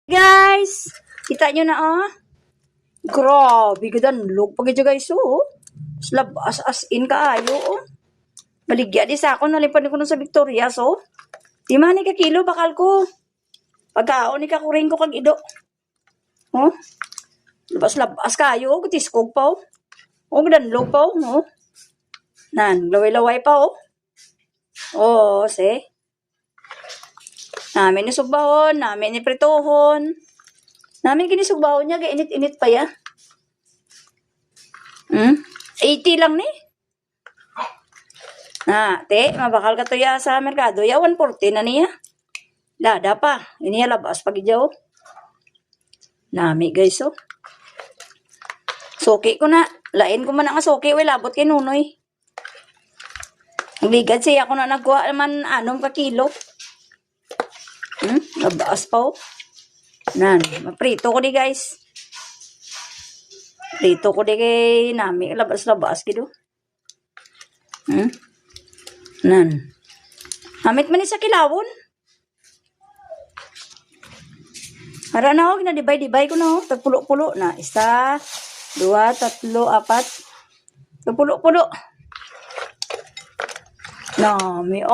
Guys, kita nyo na Grabe, gadanlog pag guys Slab as in kaayo Baligya di sa ako, nalipan ko nun sa Victoria Di man ni ka kilo bakal ko. Pagkaon ni ka kuring ko kag ido. Labas kayo, gutiskog pa gadanlog pa Nan, laway-laway pa se. Namin ni sugbahon, namin ni pritohon. Namin kinisugbahon niya, init-init pa ya. 80 lang ni. Te, mabakal ka to ya sa merkado ya, 140 na niya. Dada pa, iniya labas pag ijaw. Nami guys Soki ko na, lain ko man ang soki, labot kay nunoy. Ang ligad siya ako na nagkuha naman 6 ka kilo. Labas pa Nan, maprito ko di guys. Prito ko di kay nami, labas-labas gido. Nan. Hamit man ni sa kilawon. Hara na ginadibay-dibay ko na tagpulo-pulo na. 1, 2, 3, 4. Tagpulo-pulo. Nami